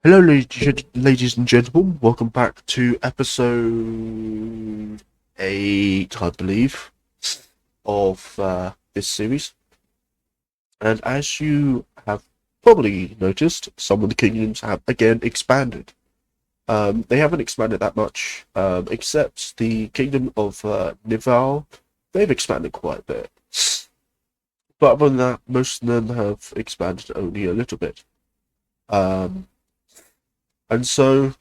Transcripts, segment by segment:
Hello, ladies and gentlemen. Welcome back to episode 8, I believe, of this series. And as you have probably noticed, some of the kingdoms have again expanded. They haven't expanded that much, except the kingdom of Nival. They've expanded quite a bit. But other than that, most of them have expanded only a little bit. Um, and so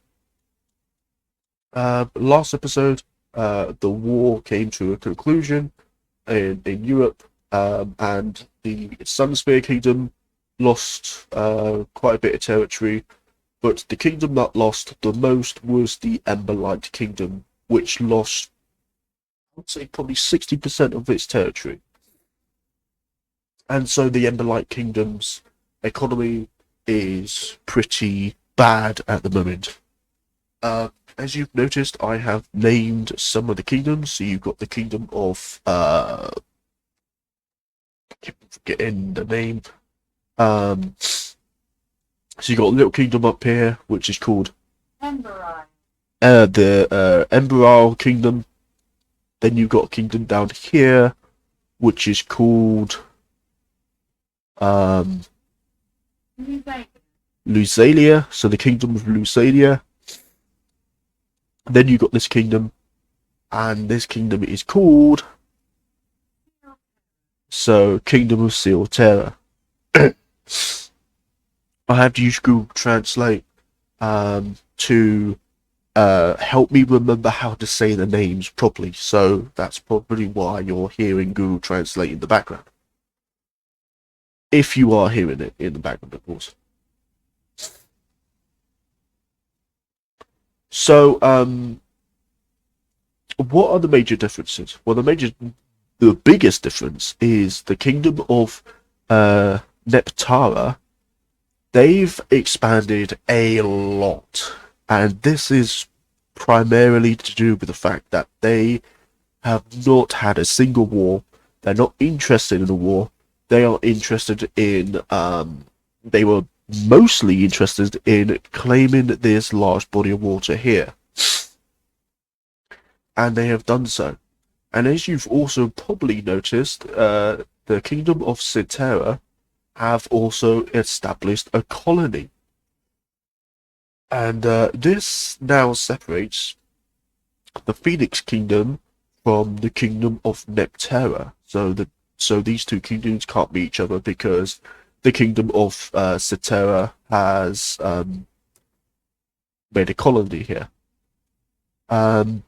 last episode, the war came to a conclusion in Europe, and the Sunsphere Kingdom lost quite a bit of territory, but the kingdom that lost the most was the Emberlight Kingdom, which lost, I would say, probably 60% of its territory. And so the Emberlight Kingdom's economy is pretty bad at the moment. As you've noticed, I have named some of the kingdoms. So you've got the kingdom of keep forgetting the name. So you got a little kingdom up here, which is called the Emberal Kingdom. Then you've got a kingdom down here, which is called Lusalia. So the kingdom of Lusalia. Then you got this kingdom, and this kingdom is called Kingdom of Seal Terror. I have used Google Translate to help me remember how to say the names properly. So that's probably why you're hearing Google Translate in the background. If you are hearing it in the background, of course. So, what are the major differences? Well, the biggest difference is the kingdom of Neptara. They've expanded a lot, and this is primarily to do with the fact that they have not had a single war. They're not interested in a war. They are interested in they were mostly interested in claiming this large body of water here. And they have done so. And as you've also probably noticed, the kingdom of Citera have also established a colony. And this now separates the Phoenix Kingdom from the kingdom of Neptera. So these two kingdoms can't meet each other because the kingdom of Citera has made a colony here. The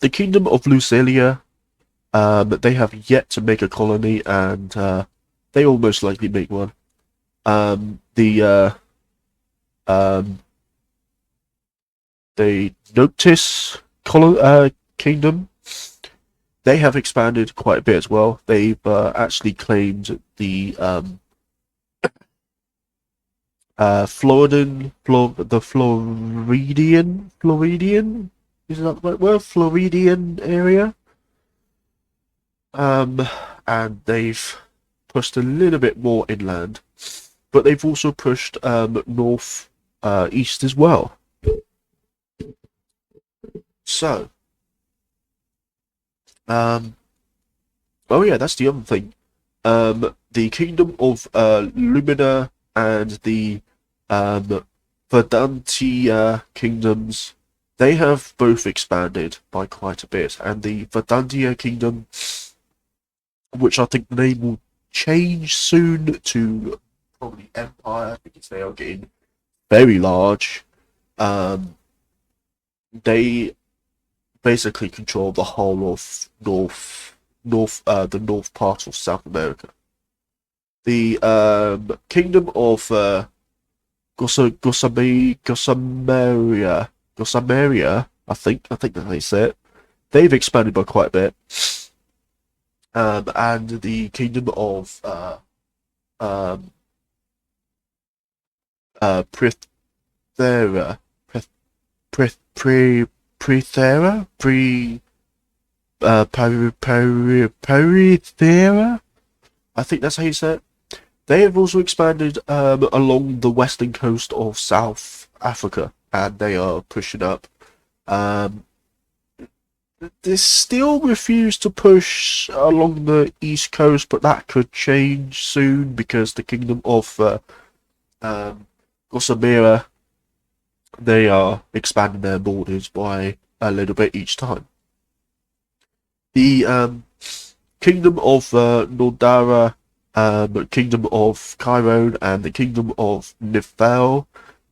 kingdom of Lusalia, they have yet to make a colony, and they will most likely make one. The Noctis kingdom, they have expanded quite a bit as well. They've actually claimed the Floridian, is that the right word? Floridian area. And they've pushed a little bit more inland, but they've also pushed north east as well. So, oh yeah, that's the other thing. The kingdom of Lumina and the Verdantia kingdoms, they have both expanded by quite a bit, and the Verdantia kingdom, which I think the name will change soon to probably Empire, because they are getting very large. They basically control the whole of the north part of South America. The kingdom of Gossameria, I think that's how you say it. They've expanded by quite a bit. And the kingdom of Prithera, Prithera, Parithera. I think that's how you say it. they have also expanded along the western coast of South Africa, and they are pushing up. Um, they still refuse to push along the east coast, but that could change soon because the Kingdom of um, Gossamira, they are expanding their borders by a little bit each time. The Kingdom of Nordara, Kingdom of Cairo, and the Kingdom of Nifel,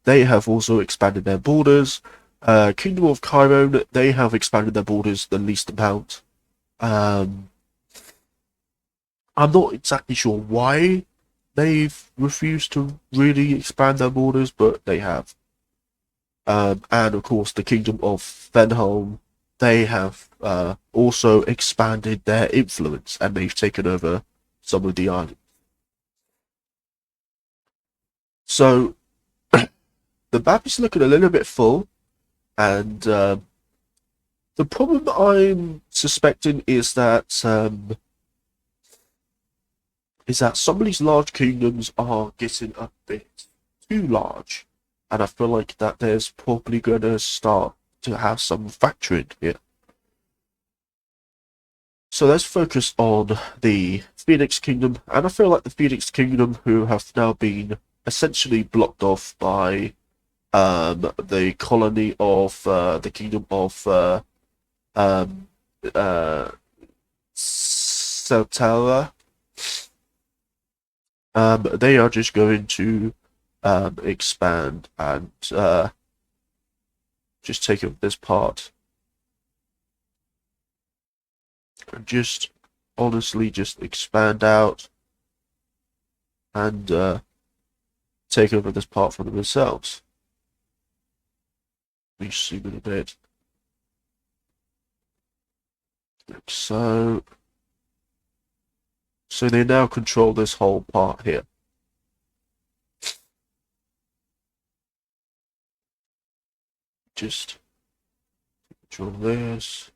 they have also expanded their borders. Kingdom of Cairo, they have expanded their borders the least amount. Um, I'm not exactly sure why they've refused to really expand their borders, but they have. And of course, the Kingdom of Fenholm, they have also expanded their influence and they've taken over some of the islands. So the map is looking a little bit full, and the problem I'm suspecting is that some of these large kingdoms are getting a bit too large, and I feel like that there's probably going to start to have some factoring here. So let's focus on the Phoenix Kingdom, and I feel like the Phoenix Kingdom, who have now been essentially blocked off by the colony of the Kingdom of um, uh, Celtera. They are just going to expand and just take up this part and just honestly just expand out and take over this part for themselves. Let me zoom in a bit. Like so. So they now control this whole part here. Just control this.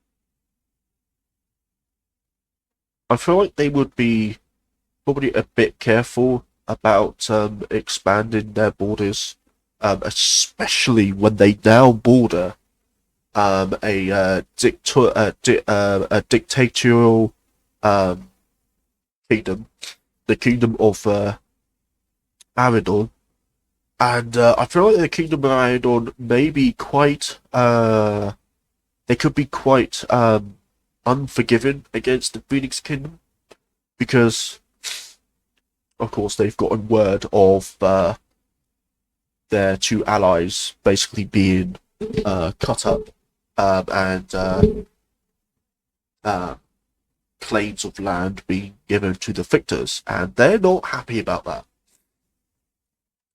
I feel like they would be probably a bit careful about expanding their borders, especially when they now border a dictatorial kingdom, the Kingdom of Aridon, and I feel like the Kingdom of Aridon may be quite they could be quite unforgiving against the Phoenix Kingdom because, of course, they've gotten word of their two allies basically being cut up and claims of land being given to the victors, and they're not happy about that.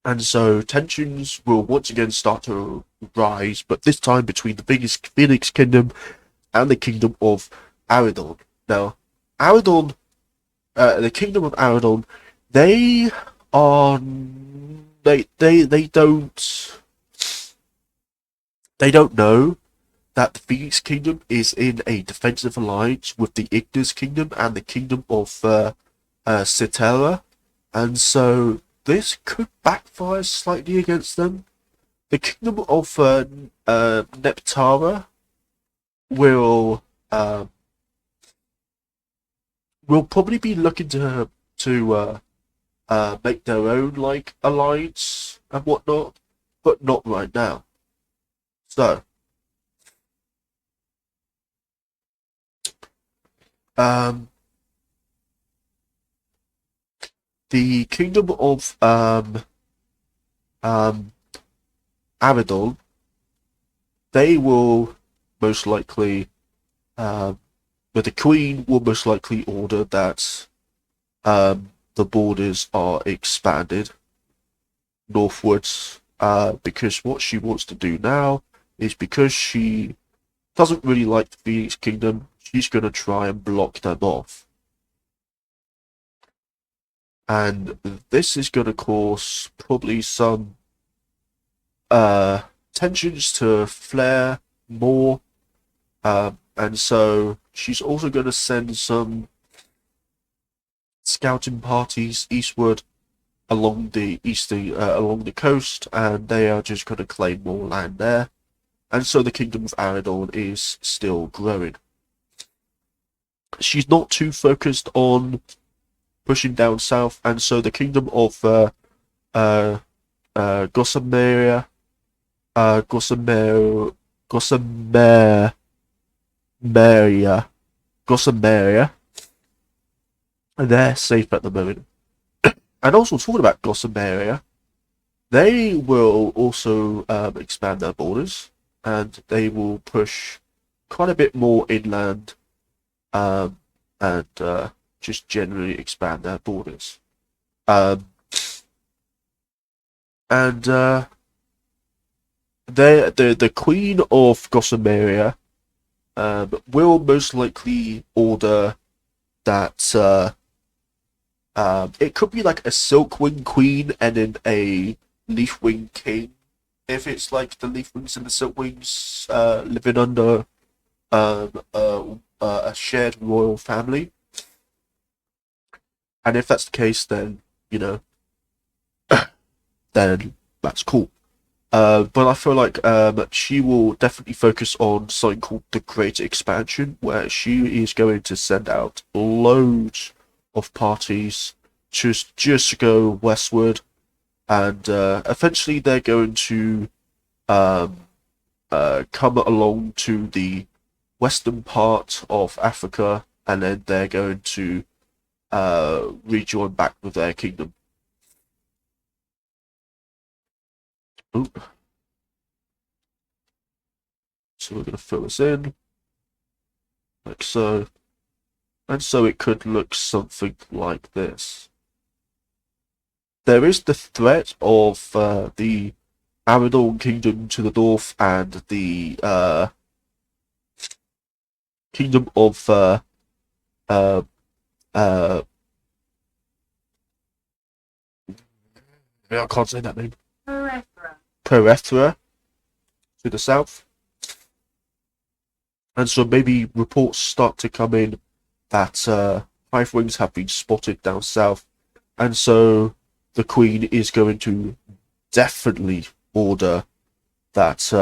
And so tensions will once again start to rise, but this time between the biggest Phoenix Kingdom and the Kingdom of Aridon. Now, Aridon, the Kingdom of Aridon, they are they don't know that the Phoenix Kingdom is in a defensive alliance with the Ignis Kingdom and the Kingdom of Citera, and so this could backfire slightly against them. The Kingdom of Neptara will probably be looking to make their own like alliance and whatnot, but not right now. So, um, the Kingdom of um, Abaddon, they will most likely, but the Queen will most likely order that the borders are expanded northwards, because what she wants to do now is because she doesn't really like the Phoenix Kingdom, she's going to try and block them off. And this is going to cause probably some tensions to flare more, and so she's also going to send some scouting parties eastward along the coast, and they are just going to claim more land there. And so the kingdom of Aradon is still growing. She's not too focused on pushing down south, and so the kingdom of uh, Gossameria, Gossamer, Gossameria, Gossameria, they're safe at the moment. And also talking about Gossameria, they will also expand their borders, and they will push quite a bit more inland, um, and just generally expand their borders. Um, and the Queen of Gossameria will most likely order that it could be like a Silkwing Queen and then a Leafwing King. If it's like the Leafwings and the Silkwings living under a shared royal family, and if that's the case, then you know, then that's cool. But I feel like she will definitely focus on something called the Great Expansion, where she is going to send out loads of parties just to go westward, and eventually they're going to um, come along to the western part of Africa, and then they're going to rejoin back with their kingdom. Oop. So we're going to fill this in like so, and so it could look something like this. There is the threat of the Aradorn Kingdom to the north and the Kingdom of uh, uh, I can't say that name. Perethra to the south. And so maybe reports start to come in that Hive Wings have been spotted down south, and so the Queen is going to definitely order that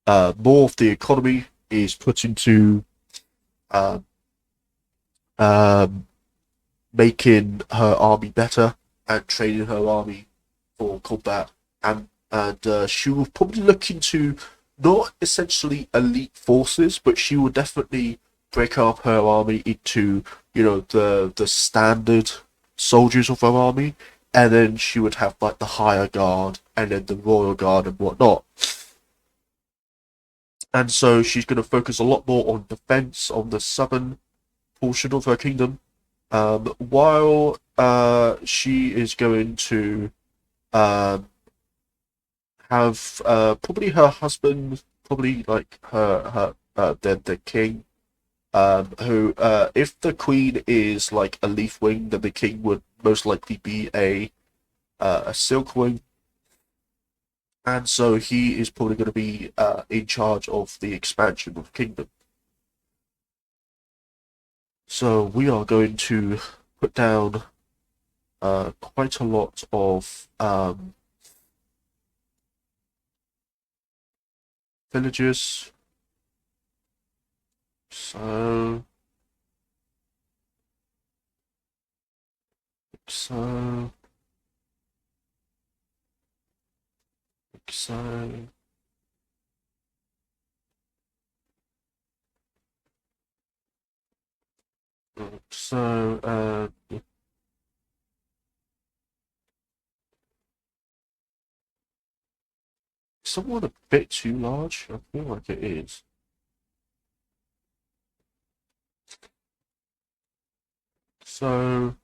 more of the economy is put into uh, um, making her army better and training her army for combat, and she will probably look into not essentially elite forces, but she will definitely break up her army into the standard soldiers of her army, and then she would have like the higher guard and then the royal guard and whatnot. And so she's going to focus a lot more on defense on the southern portion of her kingdom, while she is going to um, have probably her husband, probably like the king, who if the queen is like a leaf wing, then the king would most likely be a silk wing, and so he is probably going to be in charge of the expansion of the kingdom. So we are going to put down quite a lot of villagers. So, so, so. So, somewhat a bit too large. I feel like it is. So,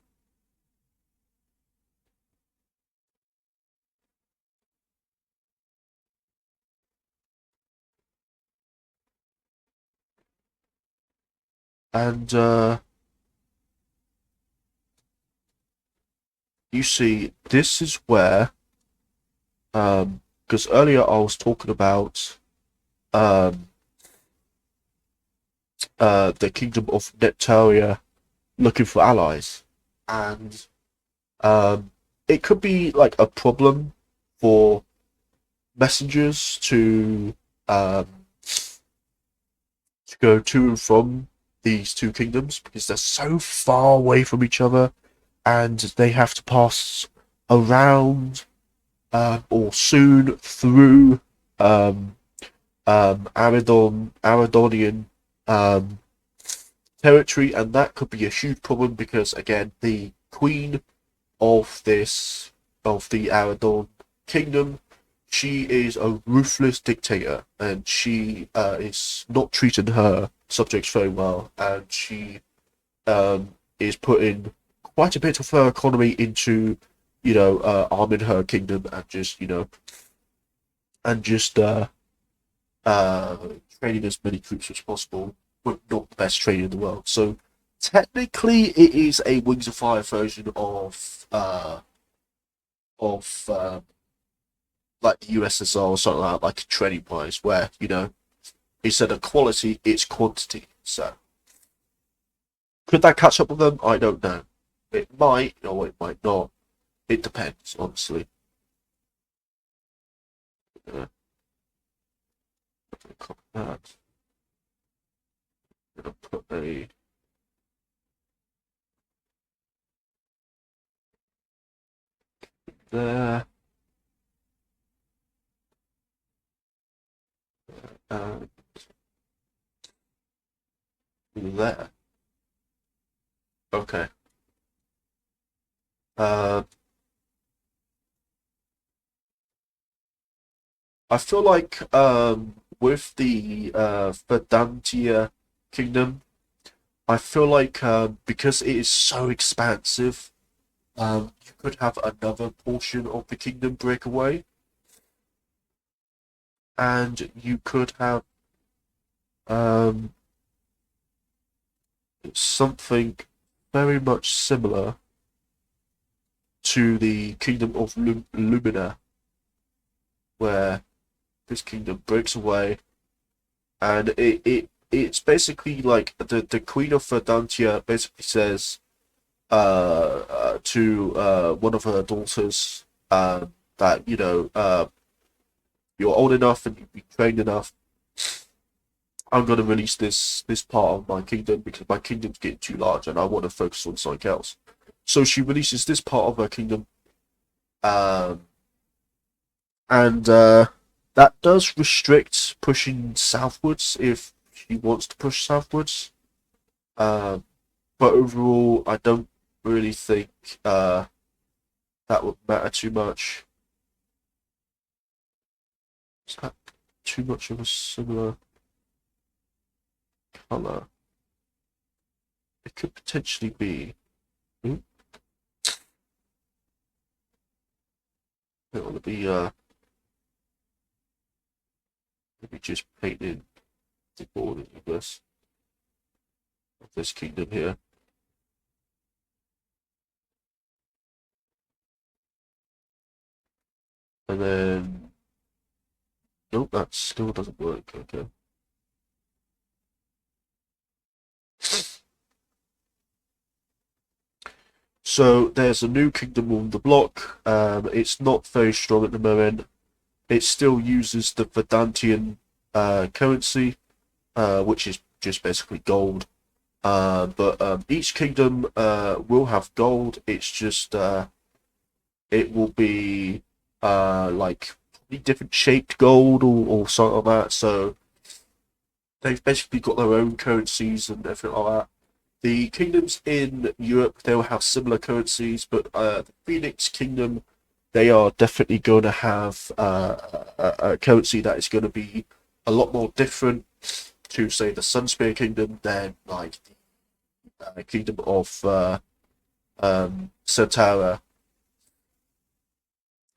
and you see, this is where, because earlier I was talking about um, the kingdom of Neptaria looking for allies, and Um, it could be like a problem for messengers um, to go to and from these two kingdoms because they're so far away from each other, and they have to pass around or soon through um, Aradonian um, territory, and that could be a huge problem because again, the queen of the Aradon kingdom, she is a ruthless dictator, and she is not treating her subjects very well, and she is putting quite a bit of her economy into, arming her kingdom and just, and just uh, training as many troops as possible, but not the best training in the world. So technically, it is a Wings of Fire version of like the USSR or something like training wise, where instead of quality, it's quantity. So could that catch up with them? I don't know. It might, or it might not. It depends, honestly. Yeah, copy that. Gonna put a there. And there. Okay. Uh, I feel like with the Verdantia kingdom, I feel like because it is so expansive, you could have another portion of the kingdom break away, and you could have um, something very much similar to the kingdom of Lumina, where this kingdom breaks away, and it's basically like the Queen of Verdantia basically says to one of her daughters that you're old enough and you've been trained enough. I'm going to release this part of my kingdom because my kingdom's getting too large and I want to focus on something else. So she releases this part of her kingdom, um, and that does restrict pushing southwards if she wants to push southwards. Um, but overall, I don't really think that would matter too much. Is that too much of a similar color? It could potentially be. Ooh, it want to be maybe just painting the borders of this kingdom here, and then nope, that still doesn't work. Okay. So there's a new kingdom on the block. It's not very strong at the moment. It still uses the Vedantian currency, which is just basically gold. But each kingdom will have gold. It's just it will be like different shaped gold or something like that. So they've basically got their own currencies and everything like that. The kingdoms in Europe, they will have similar currencies, but the Phoenix Kingdom, they are definitely going to have a currency that is going to be a lot more different to, say, the Sunspear Kingdom than like the Kingdom of Centaura.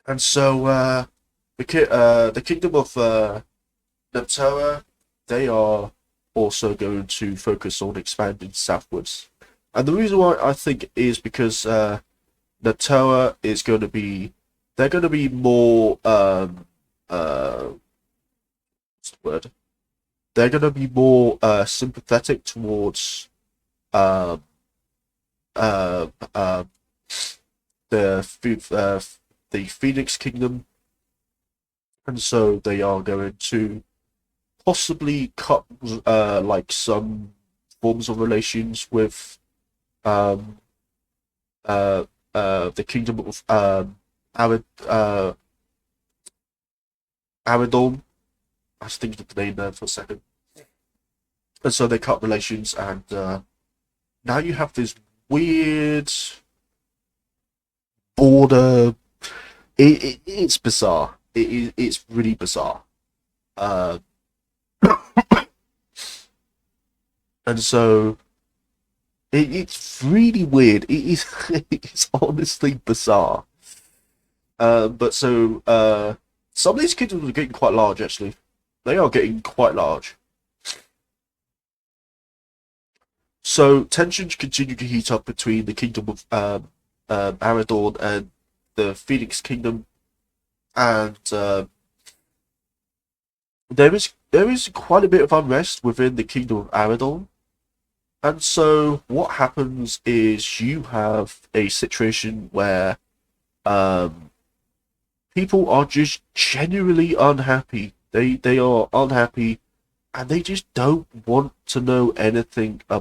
And so the Kingdom of Neptera, they are also going to focus on expanding southwards. And the reason why I think is because Neptera is going to be, they're going to be more, what's the word? They're going to be more sympathetic towards um, uh, uh, the Phoenix Kingdom, and so they are going to possibly cut like some forms of relations with um the Kingdom of Arid Aradorn. I was thinking of the name there for a second. And so they cut relations, and now you have this weird border. It's bizarre. It's really bizarre. Uh, and so it's really weird. It is it's honestly bizarre. But some of these kingdoms are getting quite large. Actually, they are getting quite large. So tensions continue to heat up between the kingdom of Aradorn and the Phoenix Kingdom, and there is quite a bit of unrest within the kingdom of Aradorn. And so what happens is you have a situation where um, people are just genuinely unhappy. They are unhappy, and they just don't want to know anything uh,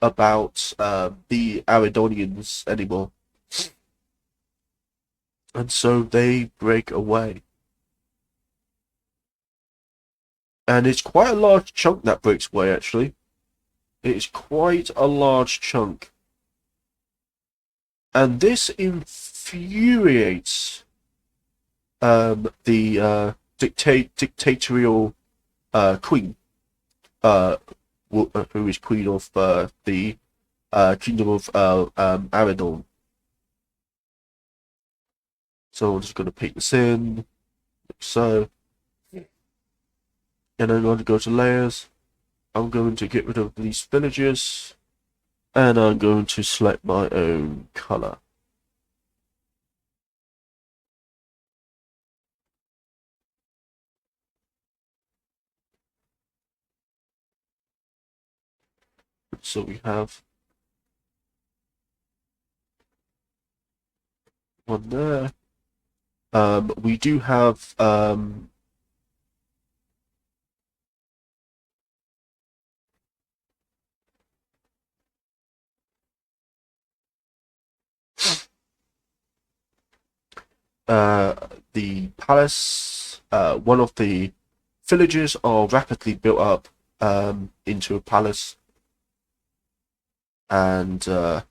about the Aridonians anymore, and so they break away. And it's quite a large chunk that breaks away. Actually, it's quite a large chunk, and this infuriates the dictatorial queen, uh, who is queen of the kingdom of Aradorn. So I'm just going to paint this in, like so, and I'm going to go to layers. I'm going to get rid of these villagers, and I'm going to select my own color. So we have one there. We do have uh, the palace. One of the villages are rapidly built up into a palace, and a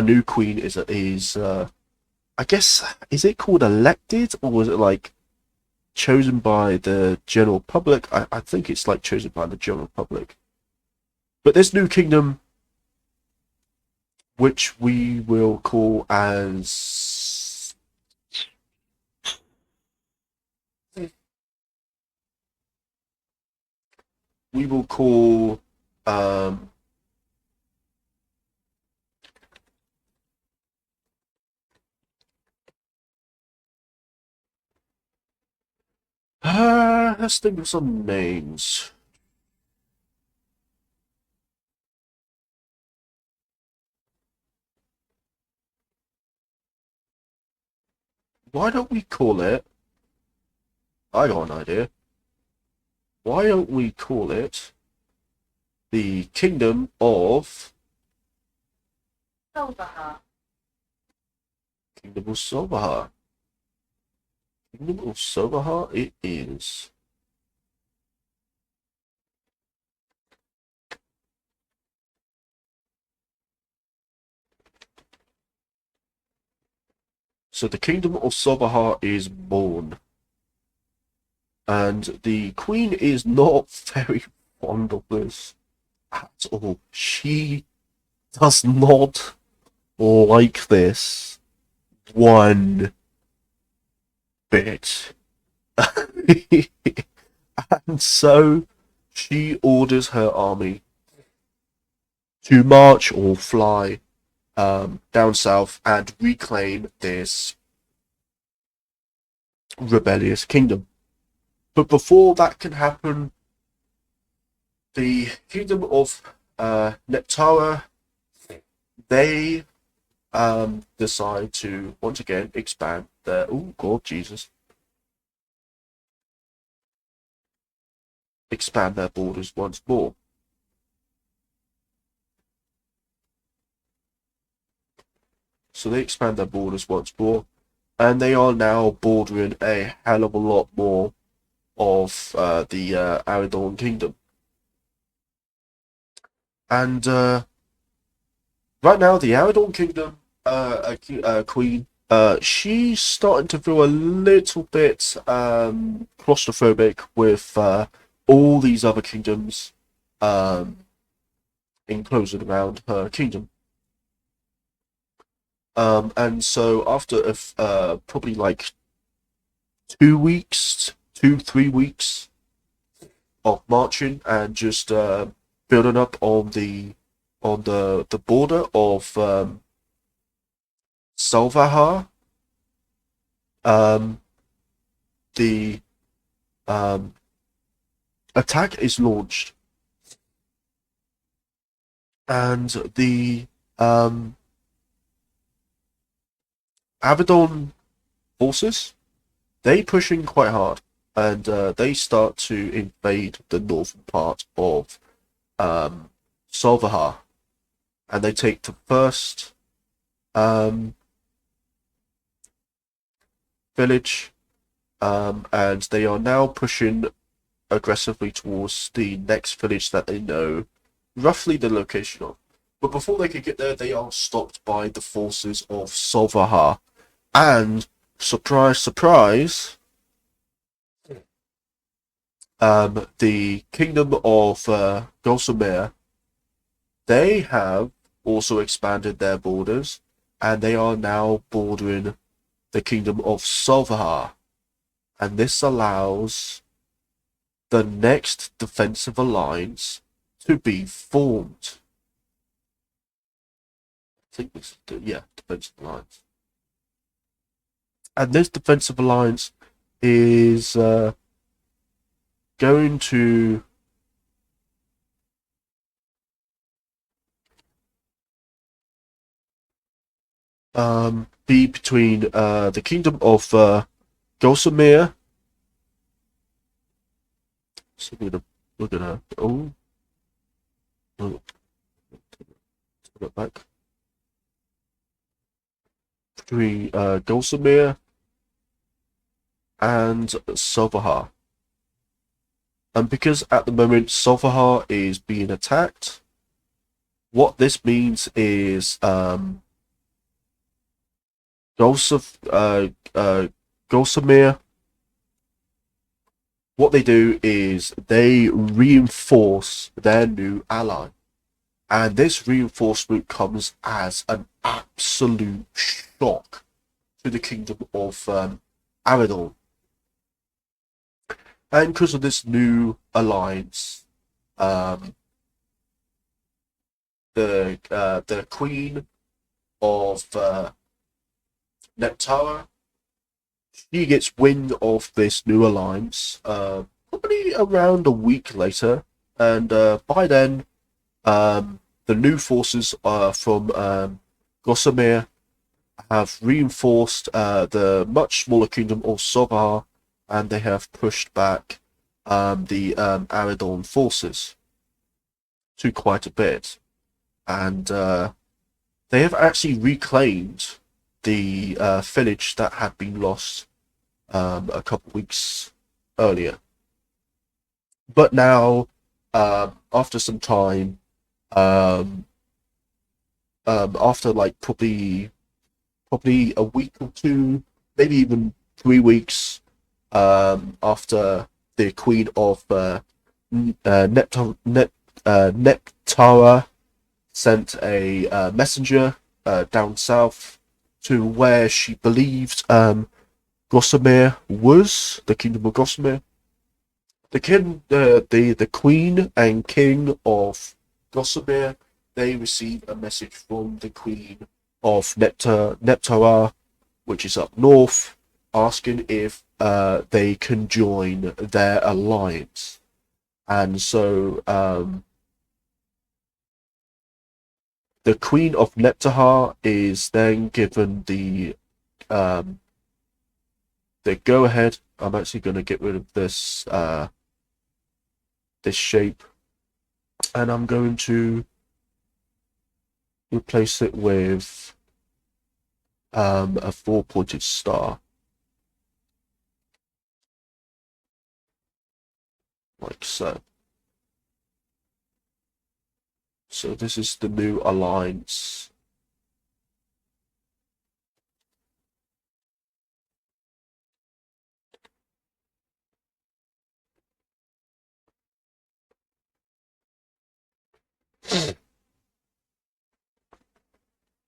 new queen is I guess, is it called elected, or was it like chosen by the general public? I think it's like chosen by the general public. But this new kingdom, which we will call um let's think of some names. Why don't we call it? I got an idea. Why don't we call it the Kingdom of Silverheart. Kingdom of Silverheart? Kingdom of Silverheart it is. So the Kingdom of Silverheart is born. And the Queen is not very fond of this at all. She does not like this one bit. And so she orders her army to march or fly down south and reclaim this rebellious kingdom. But before that can happen, the kingdom of Neptara, they decide to once again expand their oh god Jesus expand their borders once more. So they expand their borders once more, and they are now bordering a hell of a lot more of the Aradorn Kingdom. And right now, the Aradorn Kingdom queen, she's starting to feel a little bit claustrophobic with all these other kingdoms um, enclosed around her kingdom. And so after probably like 2 weeks, 3 weeks of marching and just building up on the border of Salvahar, um, the um, attack is launched, and the Abaddon forces, they push in quite hard, and they start to invade the northern part of Salvahar, and they take the first um, village, and they are now pushing aggressively towards the next village that they know roughly the location of. But before they can get there, they are stopped by the forces of Salvahar, and surprise, surprise, the kingdom of Gossamer, they have also expanded their borders, and they are now bordering the kingdom of Salvahar, and this allows the next defensive alliance to be formed. I think this is yeah, defensive alliance, and this defensive alliance is going to be between the kingdom of Gossamer. So we're gonna oh, turn it back between Gossamer and Salvahar. And because at the moment Salvahar is being attacked, what this means is Gossamer, what they do is they reinforce their new ally. And this reinforcement comes as an absolute shock to the kingdom of Aradorn. And because of this new alliance, the queen of Neptara, she gets wind of this new alliance probably around a week later, and by then the new forces from Gossamer have reinforced the much smaller kingdom of Sovar, and they have pushed back the Aradorn forces to quite a bit. And they have actually reclaimed the village that had been lost a couple weeks earlier. But now, after some time, after like probably a week or two, maybe even 3 weeks after the Queen of Neptara sent a messenger down south to where she believed Gossamer was, the kingdom of Gossamer. The queen and king of Gossamer, they receive a message from the queen of Neptara, which is up north, asking if they can join their alliance. And so the Queen of Neptahar is then given the go ahead. I'm actually going to get rid of this shape, and I'm going to replace it with a four-pointed star, like so. So this is the new alliance.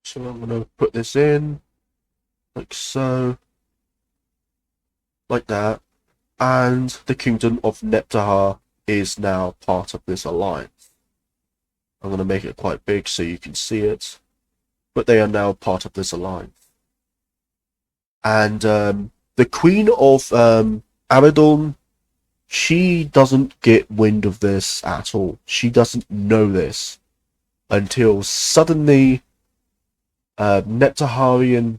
So I'm going to put this in, like so, like that, and the Kingdom of Neptahar is now part of this alliance. I'm going to make it quite big so you can see it, but they are now part of this alliance. And the Queen of Abaddon, she doesn't get wind of this at all. She doesn't know this until suddenly Neptaharian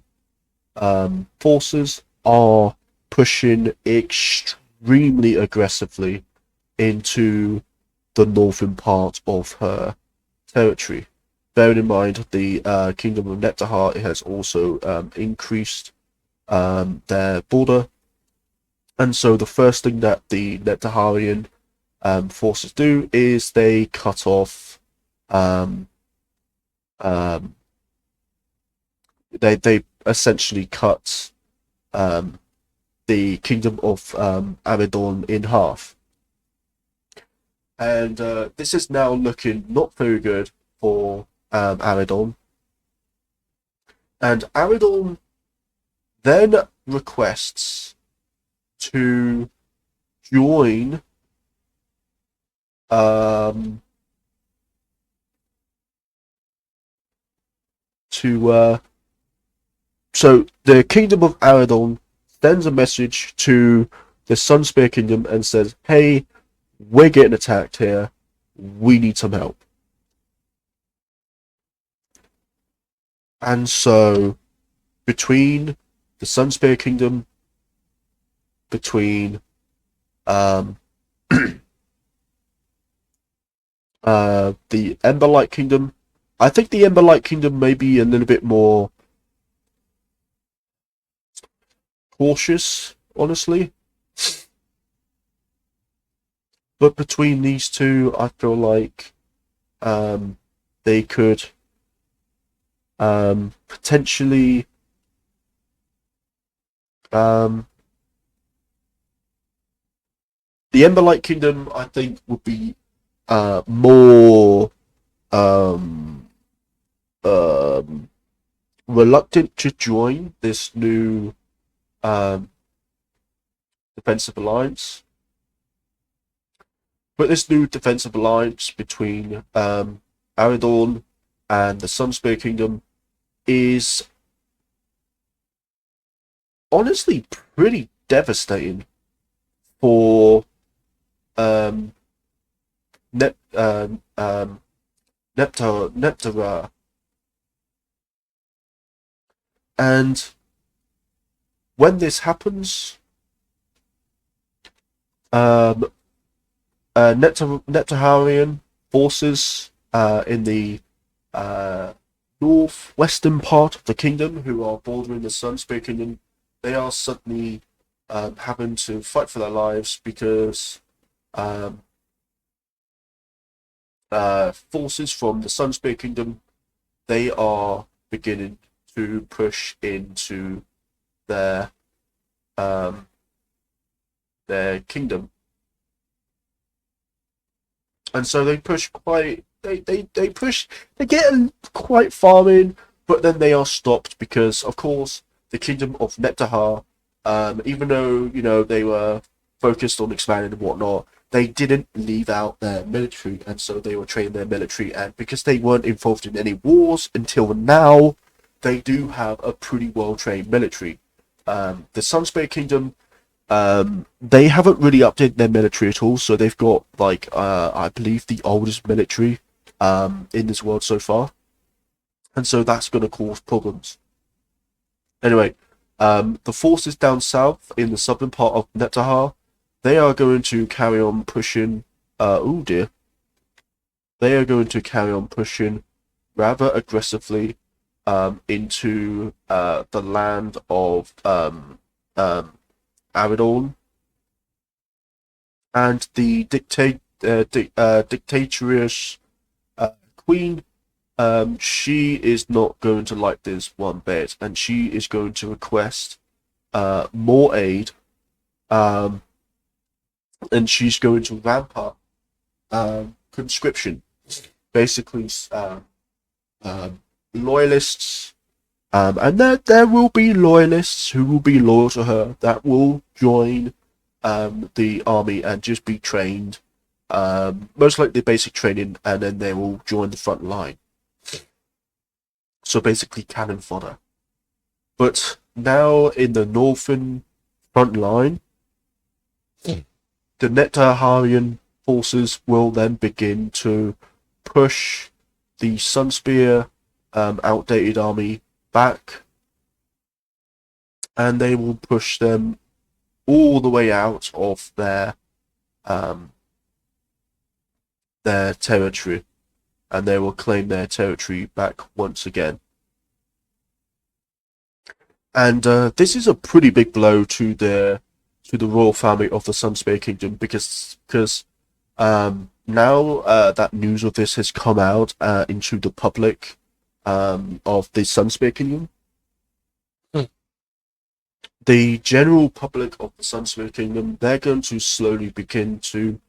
forces are pushing extremely aggressively into the northern part of her territory. Bearing in mind the Kingdom of Neptahar has also increased their border, and so the first thing that the Neptaharian forces do is they cut off they essentially cut the Kingdom of Abaddon in half. And this is now looking not very good for Abaddon. And Abaddon then requests to join so the Kingdom of Abaddon sends a message to the Sunspear Kingdom and says, hey, we're getting attacked here, we need some help. And so between the Sunspear Kingdom, between the Emberlight Kingdom, I think the Emberlight Kingdom may be a little bit more cautious, honestly. But between these two, I feel like they could potentially the Emberlight Kingdom, I think, would be more reluctant to join this new defensive alliance. But this new defensive alliance between Aradorn and the Sunspear Kingdom is honestly pretty devastating for Neptara. And when this happens, Neptaharian forces in the northwestern part of the kingdom, who are bordering the Sunspear Kingdom, they are suddenly having to fight for their lives because forces from the Sunspear Kingdom, they are beginning to push into their kingdom. And so they push quite, they get quite far in, but then they are stopped because, of course, the Kingdom of Neptahar, even though, you know, they were focused on expanding and whatnot, they didn't leave out their military, and so they were training their military, and because they weren't involved in any wars until now, they do have a pretty well-trained military. The Sunspear Kingdom, they haven't really updated their military at all, so they've got, like, I believe the oldest military in this world so far. and so that's going to cause problems. Anyway, the forces down south in the southern part of Netahar, they are going to carry on pushing. Oh dear, they are going to carry on pushing rather aggressively into the land of Aradorn, and the dictatorious queen. She is not going to like this one bit, and she is going to request more aid, um, and she's going to ramp up conscription, basically loyalists, and there will be loyalists who will be loyal to her that will join the army and just be trained, most likely basic training, and then they will join the front line. So basically cannon fodder. But now in the northern front line, the Netaharian forces will then begin to push the Sunspear outdated army back, and they will push them all the way out of their territory, and they will claim their territory back once again. And this is a pretty big blow to the royal family of the Sunspear Kingdom, because now that news of this has come out into the public of the Sunspear Kingdom, the general public of the Sunspear Kingdom, they're going to slowly begin to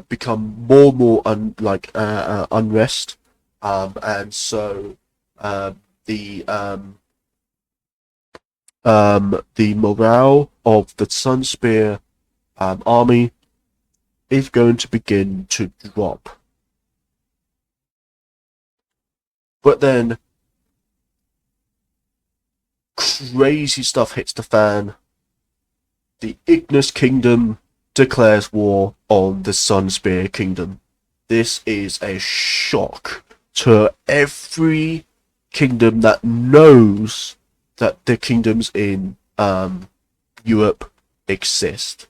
become more and more unrest, and so the morale of the Sunspear army is going to begin to drop. But then crazy stuff hits the fan. The Ignis Kingdom declares war on the Sunspear Kingdom. This is a shock to every kingdom that knows that the kingdoms in Europe exist.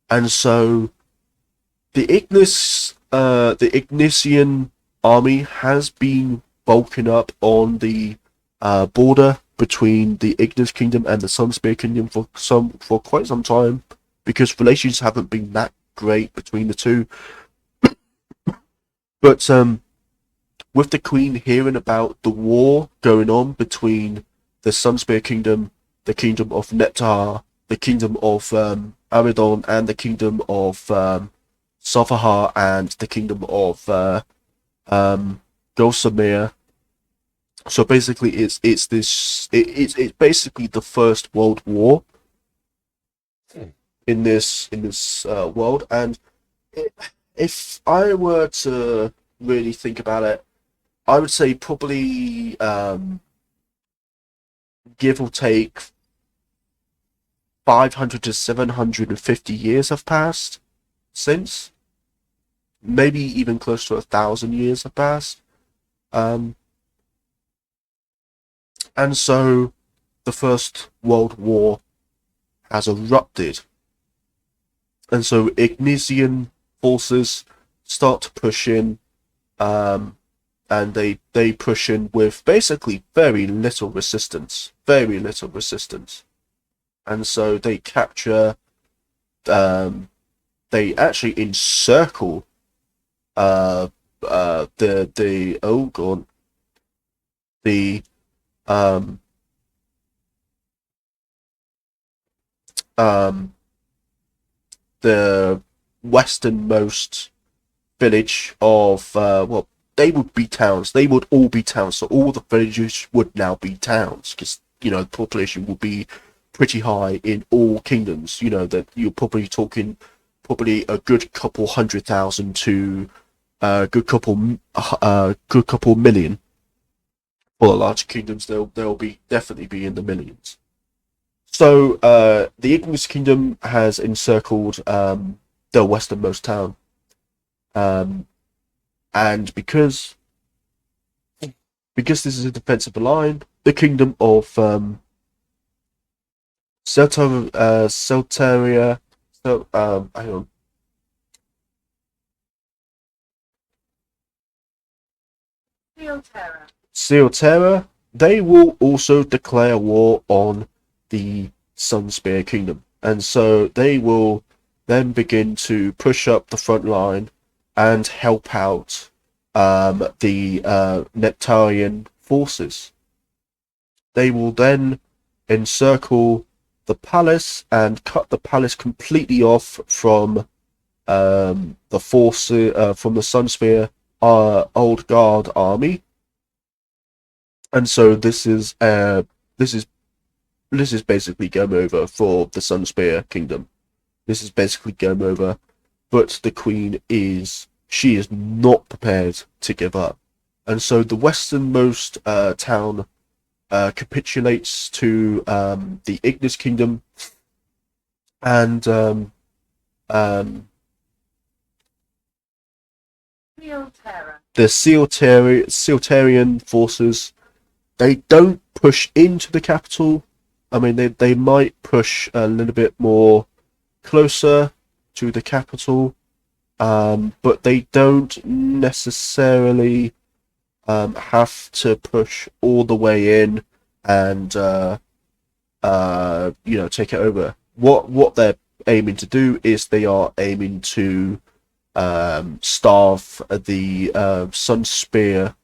And so the Ignatian army has been bulking up on the border between the Ignis Kingdom and the Sunspear Kingdom for quite some time, because relations haven't been that great between the two. But with the Queen hearing about the war going on between the Sunspear Kingdom, the Kingdom of Netahar, the Kingdom of Aradon, and the Kingdom of Safahar, and the Kingdom of Gulsamir. So basically, it's basically the First World War in this world. And if I were to really think about it, I would say probably give or take 500 to 750 years have passed since. Maybe even close to 1,000 years have passed. And so the First World War has erupted. And so Ignatian forces start to push in, and they push in with basically very little resistance. And so they capture, they actually encircle the westernmost village of they would be towns. They would all be towns. So all the villages would now be towns, because the population would be pretty high in all kingdoms. That you're probably talking a good couple 100,000 to a good couple million. For the larger kingdoms, they'll be definitely be in the millions. So the Ignis Kingdom has encircled the westernmost town, and because because this is a defensive line, the kingdom of Celtaria, hang on, Sealterra, they will also declare war on the Sunspear Kingdom. And so they will then begin to push up the front line and help out the Neptarian forces. They will then encircle the palace and cut the palace completely off from the force from the Sunspear Old Guard army. And so this is basically game over for the Sunspear Kingdom. This is basically game over, but the Queen is not prepared to give up, and so the westernmost town capitulates to the Ignis Kingdom, and the Sealtarian forces, they don't push into the capital. I mean, they might push a little bit more closer to the capital, but they don't necessarily have to push all the way in and take it over. What they're aiming to do is they are aiming to starve the Sunspear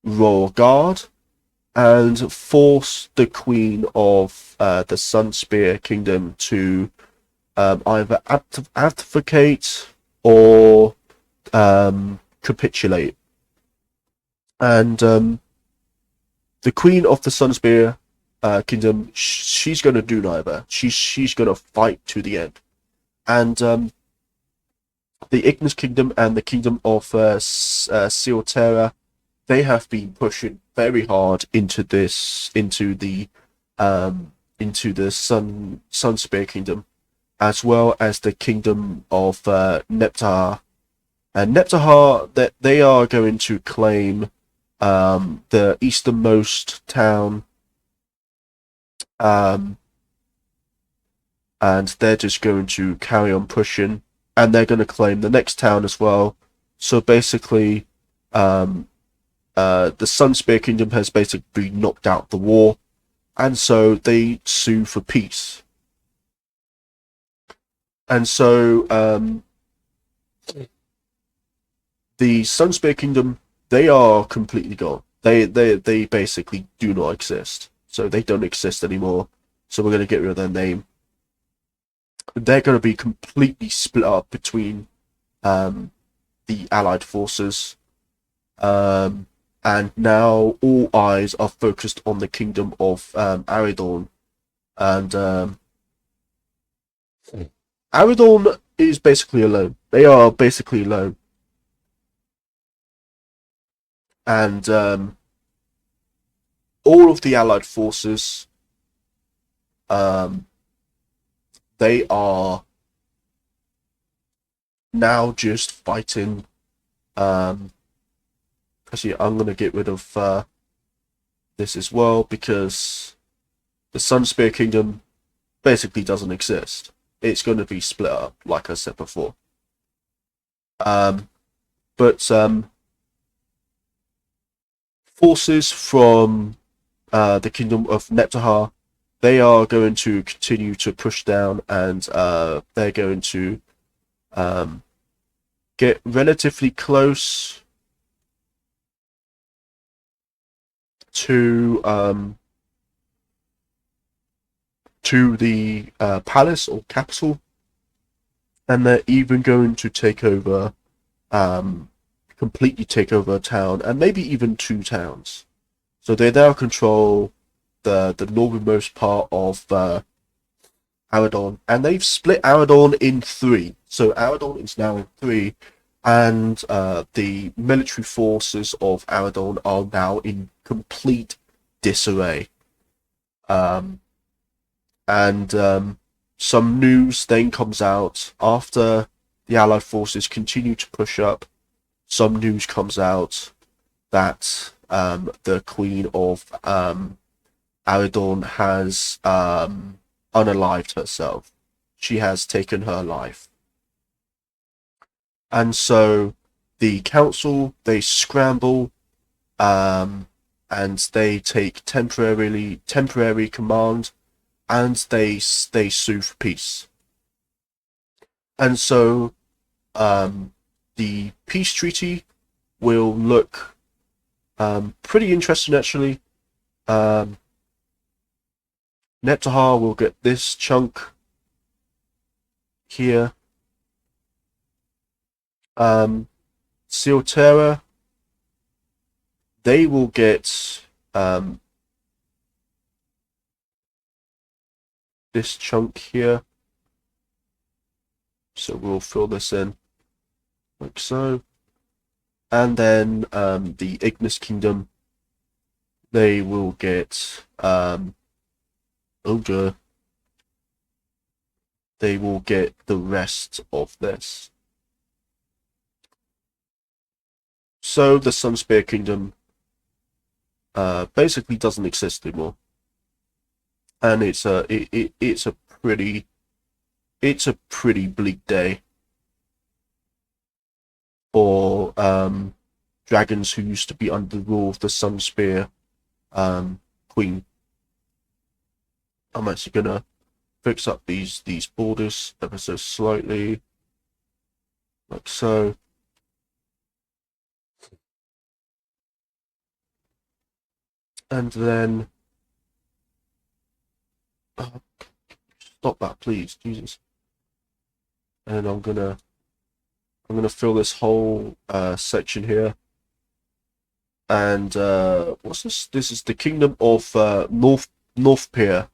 Royal Guard and force the Queen of the Sunspear Kingdom to either advocate or capitulate. And the Queen of the Sunspear Kingdom, she's going to do neither. She's going to fight to the end. And the Ignis Kingdom and the Kingdom of Sealterra, they have been pushing very hard into the Sunspear Kingdom, as well as the Kingdom of Neptahar. And Neptahar, that they are going to claim the easternmost town, and they're just going to carry on pushing, and they're going to claim the next town as well. So basically, the Sunspear Kingdom has basically knocked out the war, and so they sue for peace. And so the Sunspear Kingdom, they are completely gone. They basically do not exist. So they don't exist anymore. So we're going to get rid of their name. They're going to be completely split up between the Allied forces. And now all eyes are focused on the Kingdom of Aridorn. And Aridorn is basically alone. They are basically alone. And all of the Allied forces, they are now just fighting. Actually, I'm going to get rid of this as well, because the Sunspear Kingdom basically doesn't exist. It's going to be split up, like I said before. But forces from the Kingdom of Neptahar, they are going to continue to push down, and they're going to get relatively close to the palace or capital, and they're even going to take over, completely take over a town, and maybe even two towns. So they now control the northernmost part of Aridorn, and they've split Aridorn in three. So Aridorn is now in three, and the military forces of Aridorn are now in complete disarray. And some news then comes out after the Allied forces continue to push up. Some news comes out that the Queen of Aradorn has unalived herself. She has taken her life. And so the council, they scramble, and they take temporary command, and they sue for peace. And so the peace treaty will look pretty interesting, actually. Neptahar will get this chunk here. Silterra, they will get this chunk here. So we'll fill this in like so. And then the Ignis Kingdom, they will get they will get the rest of this. So the Sunspear Kingdom basically doesn't exist anymore, and it's a pretty bleak day for dragons who used to be under the rule of the Sunspear Queen. I'm actually gonna fix up these borders ever so slightly, like so. And then stop that, please, Jesus. And I'm gonna fill this whole section here. And what's this? This is the Kingdom of Northpear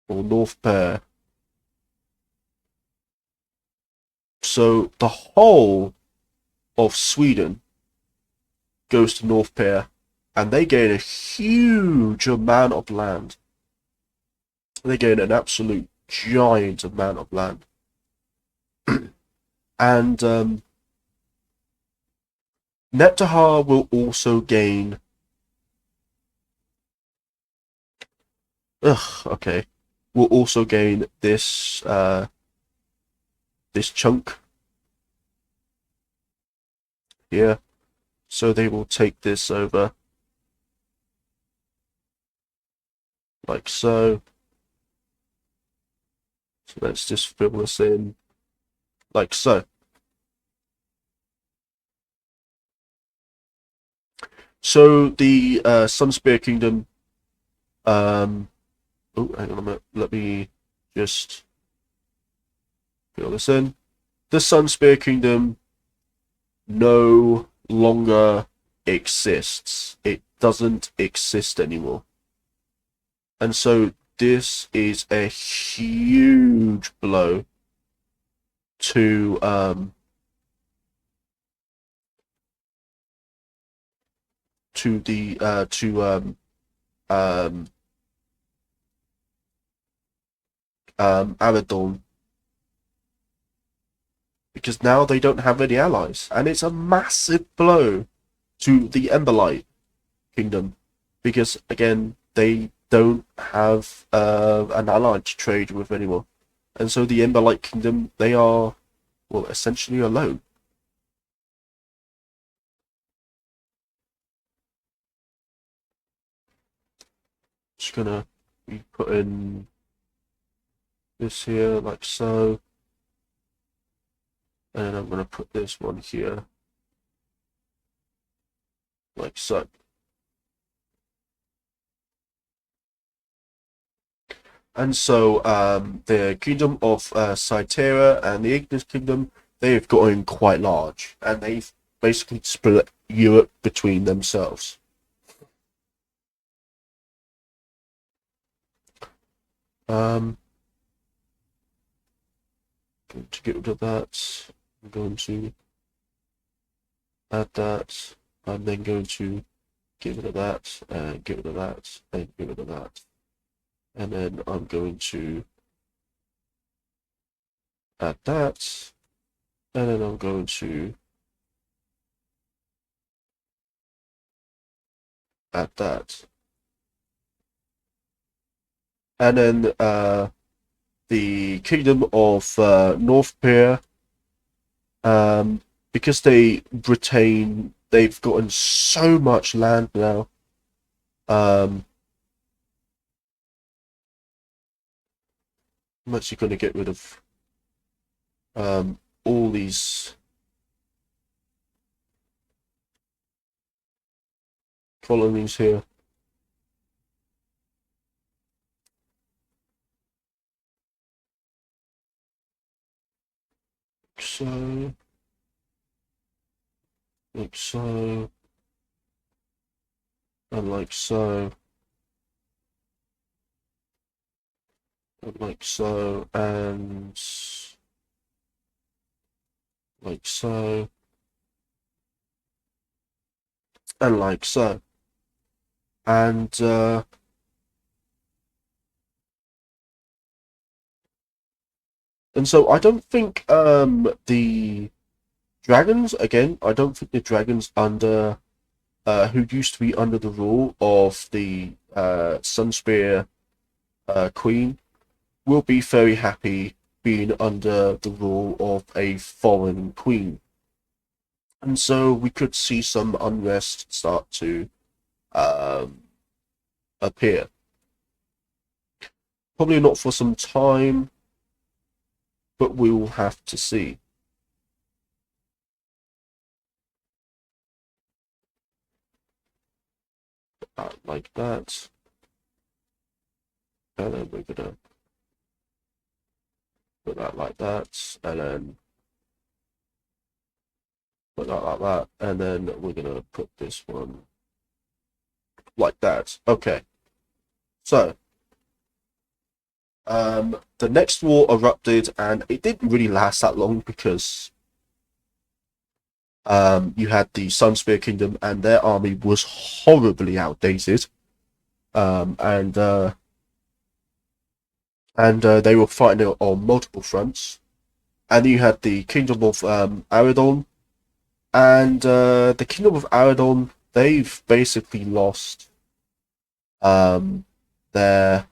or Northpear. So the whole of Sweden goes to Northpear, and they gain a huge amount of land. They gain an absolute giant amount of land. And Neptahar will also gain... okay. Will also gain this this chunk here. So they will take this over like so. So let's just fill this in like so. So the Sunspear Kingdom, oh, hang on a minute, let me just fill this in. The Sunspear Kingdom no longer exists. It doesn't exist anymore. And so this is a huge blow to Aradorn, because now they don't have any allies, and it's a massive blow to the Emberlight Kingdom, because again they don't have an ally to trade with anymore, and so the Emberlight Kingdom, they are, well, essentially alone. Just gonna be putting this here like so, and then I'm gonna put this one here like so. And so the Kingdom of Cytera and the Ignis Kingdom, they've gotten quite large, and they've basically split Europe between themselves. Going to get rid of that. I'm going to add that. I'm then going to get rid of that, and get rid of that, and get rid of that. And then I'm going to add that, and then I'm going to add that. And then the Kingdom of North Pier, because they've gotten so much land now. I'm actually going to get rid of all these colonies here. So, like so, and like so, and like so, and like so, and like so. And so I don't think the dragons, again, I don't think the dragons under who used to be under the rule of the Sunspear Queen will be very happy being under the rule of a foreign queen. And so we could see some unrest start to um, appear. Probably not for some time, but we will have to see. Like that. And then we're gonna put that like that, and then put that like that, and then we're gonna put this one like that. Okay. So the next war erupted, and it didn't really last that long because you had the Sunspear Kingdom, and their army was horribly outdated, um, and uh, and they were fighting on multiple fronts. And you had the Kingdom of Aradon, and the Kingdom of Aradon, they've basically lost um, their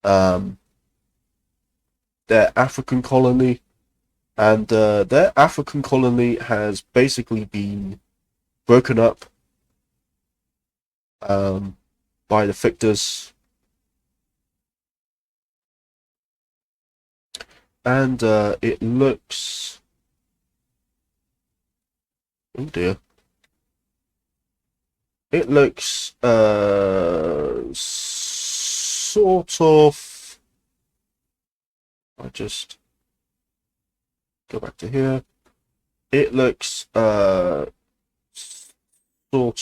um, their African colony, and their African colony has basically been broken up um, by the victors, and it looks, oh dear, it looks sort of. I just go back to here. It looks sort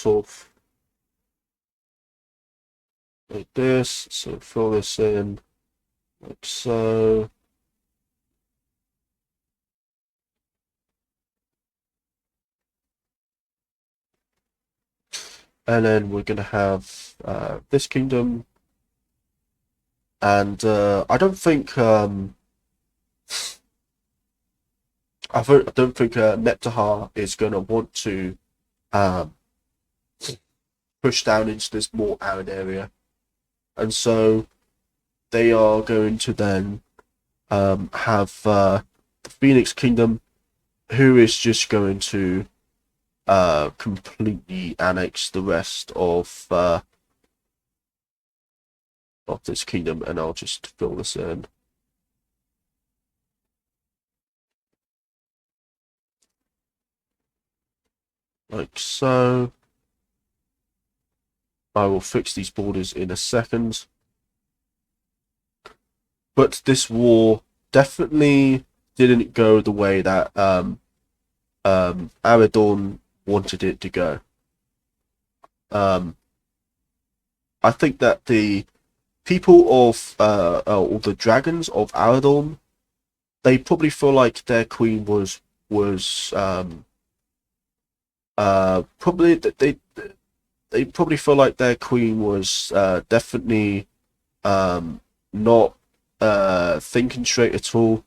of like this. So fill this in like so. And then we're going to have this kingdom. And I don't think don't think Neptahar is going to want to um, push down into this more arid area, and so they are going to then have the Phoenix Kingdom, who is just going to completely annex the rest of this kingdom, and I'll just fill this in. Like so. I will fix these borders in a second. But this war definitely didn't go the way that Aradorn wanted it to go. I think that the people of or the dragons of Aradorn, they probably feel like their queen was probably they probably feel like their queen was definitely not thinking straight at all,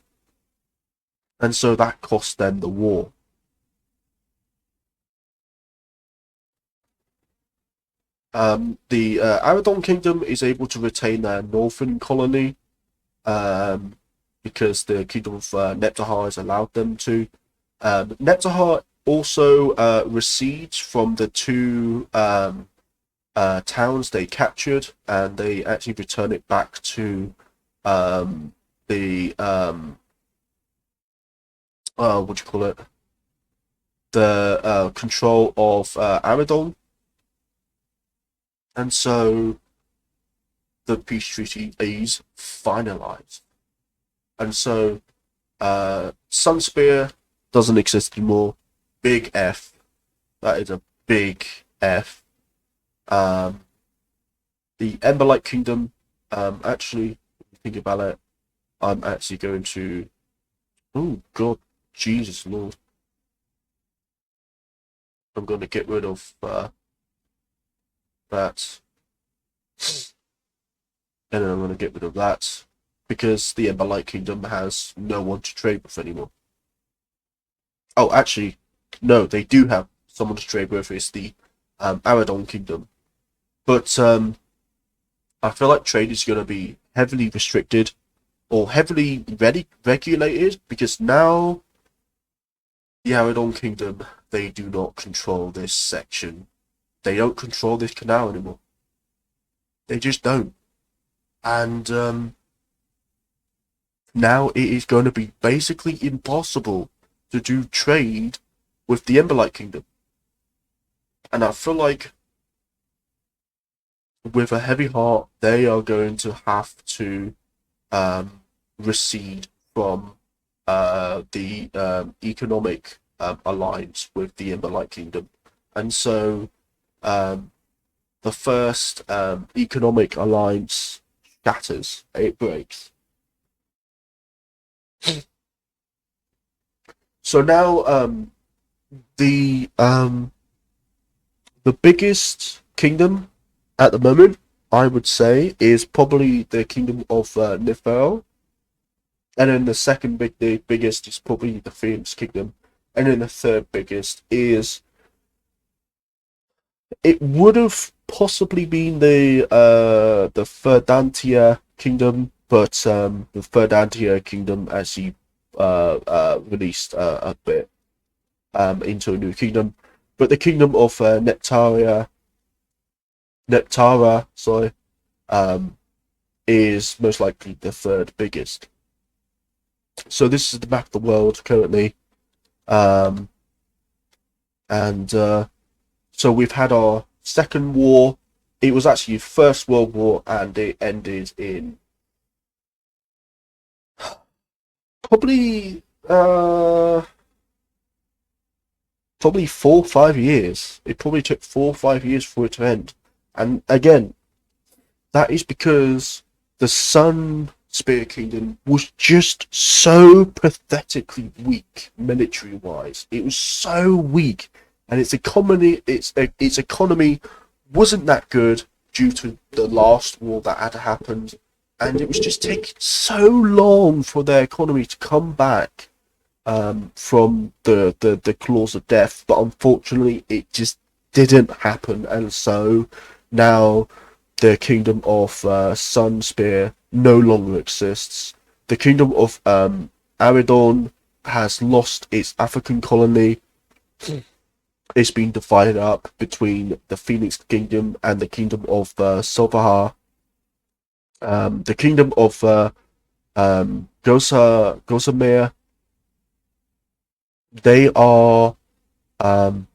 and so that cost them the war. The Aradon Kingdom is able to retain their northern colony um, because the Kingdom of Neptahar has allowed them to. Neptahar also recedes from the two towns they captured, and they actually return it back to the what do you call it? The control of Aradon, and so the peace treaty is finalized. And so Sunspear doesn't exist anymore. Big F. That is a big F. Um, the Emberlight Kingdom, actually, think about it, I'm actually going to. Oh, God, Jesus Lord. I'm going to get rid of that. And then I'm going to get rid of that. Because the Emberlight Kingdom has no one to trade with anymore. Oh, actually, no, they do have someone to trade with. It's the Aradon Kingdom. But I feel like trade is going to be heavily restricted or heavily regulated because now the Aradon Kingdom, they do not control this section. They don't control this canal anymore. They just don't. And now it is going to be basically impossible to do trade with the Emberlight Kingdom. And I feel like with a heavy heart, they are going to have to recede from the economic alliance with the Emberlight Kingdom. And so the first economic alliance shatters, it breaks. So now the biggest kingdom at the moment, I would say, is probably the kingdom of Nifel. And then the second the biggest is probably the Phoenix Kingdom. And then the third biggest is, it would have possibly been the Verdantia Kingdom, but the Verdantia Kingdom actually released a bit into a new kingdom. But the kingdom of Neptara, sorry, um, is most likely the third biggest. So this is the map of the world currently, um, and so we've had our second war. It was actually First World War, and it ended in probably probably 4 or 5 years. It probably took 4 or 5 years for it to end. And again, that is because the Sun Spear Kingdom was just so pathetically weak military wise. It was so weak, and its economy wasn't that good due to the last war that had happened, and it was just taking so long for their economy to come back from the claws of death. But unfortunately, it just didn't happen, and so now the kingdom of Sunspear no longer exists. The kingdom of Aradon has lost its African colony. It's been divided up between the Phoenix Kingdom and the kingdom of Silverhar. The kingdom of Gosamere, they are um,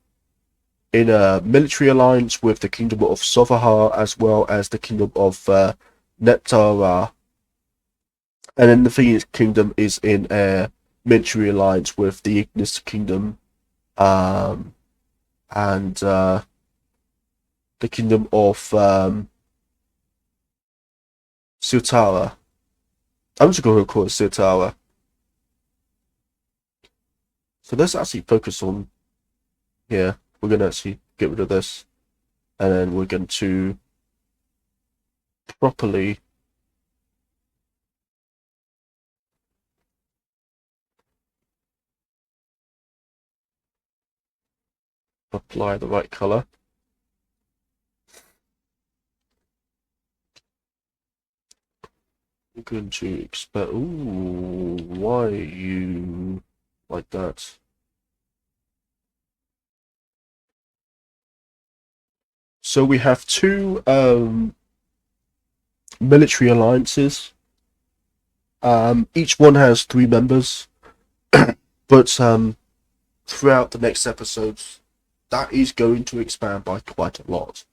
in a military alliance with the kingdom of Silverhar as well as the kingdom of Neptara. And then the Phoenix Kingdom is in a military alliance with the Ignis Kingdom and the kingdom of Sutara. I'm just going to call it Sutara. So let's actually focus on here. We're going to actually get rid of this. And then we're going to properly apply the right color. We're going to expect. Ooh, why are you like that? So we have two military alliances. Each one has 3 members, but throughout the next episodes, that is going to expand by quite a lot.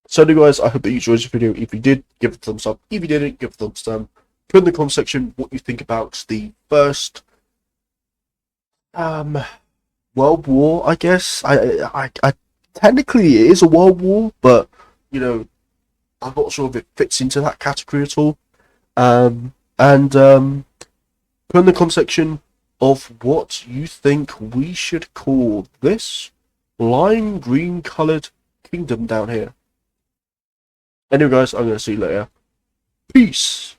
So, guys, I hope that you enjoyed this video. If you did, give it a thumbs up. If you didn't, give it a thumbs down. Put in the comment section what you think about the first World War. I guess I technically it is a World War, but you know I'm not sure if it fits into that category at all. And put in the comment section of what you think we should call this lime green coloured kingdom down here. Anyway, guys, I'm going to see you later. Peace.